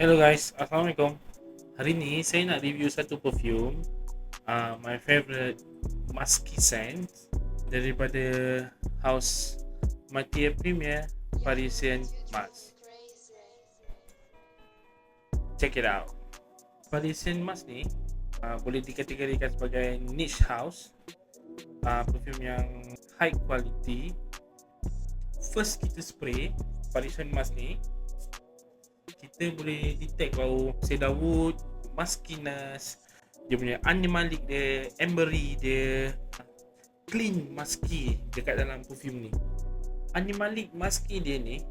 Hello guys, Assalamualaikum. Hari ni saya nak review satu perfume, my favorite musky scent daripada House Matier Premier Parisian Musk. Check it out. Parisian Musk ni boleh dikategorikan sebagai niche house, perfume yang high quality. First kita spray Parisian Musk ni, kita boleh detect bau cedarwood, muskiness, dia punya animalic dia, ambery dia, clean musky dekat dalam perfume ni. Animalic musky dia ni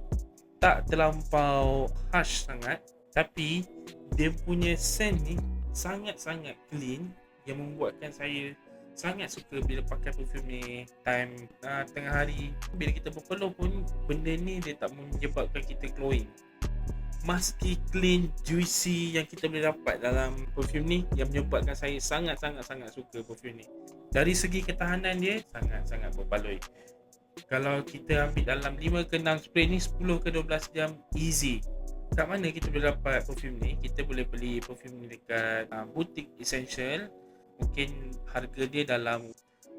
tak terlampau harsh sangat, tapi dia punya scent ni sangat-sangat clean yang membuatkan saya sangat suka bila pakai perfume ni time tengah hari. Bila kita berpeluh pun benda ni dia tak menyebabkan kita glowing. Musky, clean, juicy yang kita boleh dapat dalam perfume ni yang menyebabkan saya sangat-sangat suka perfume ni. Dari segi ketahanan dia sangat-sangat berbaloi. Kalau kita ambil dalam 5 ke 6 spray ni 10 ke 12 jam easy. Kat mana kita boleh dapat perfume ni? Kita boleh beli perfume ni dekat boutique essential. Mungkin harga dia dalam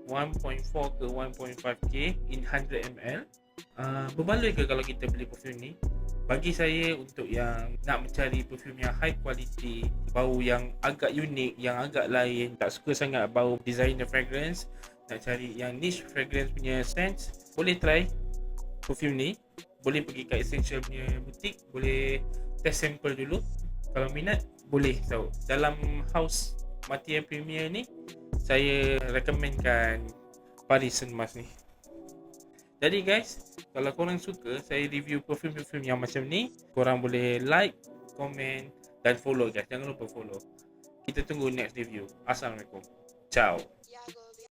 1.4 ke 1.5k in 100ml. Berbaloi ke kalau kita beli perfume ni? Bagi saya, untuk yang nak mencari perfume yang high quality, bau yang agak unik, yang agak lain, tak suka sangat bau designer fragrance, nak cari yang niche fragrance punya scent, boleh try perfume ni. Boleh pergi kat essential punya boutique, boleh test sample dulu. Kalau minat, boleh tahu. Dalam House Matier Premier ni, saya recommendkan Parisian Musk ni. Jadi guys, kalau korang suka saya review perfume-perfume yang macam ni, korang boleh like, komen dan follow guys. Jangan lupa follow. Kita tunggu next review. Assalamualaikum. Ciao.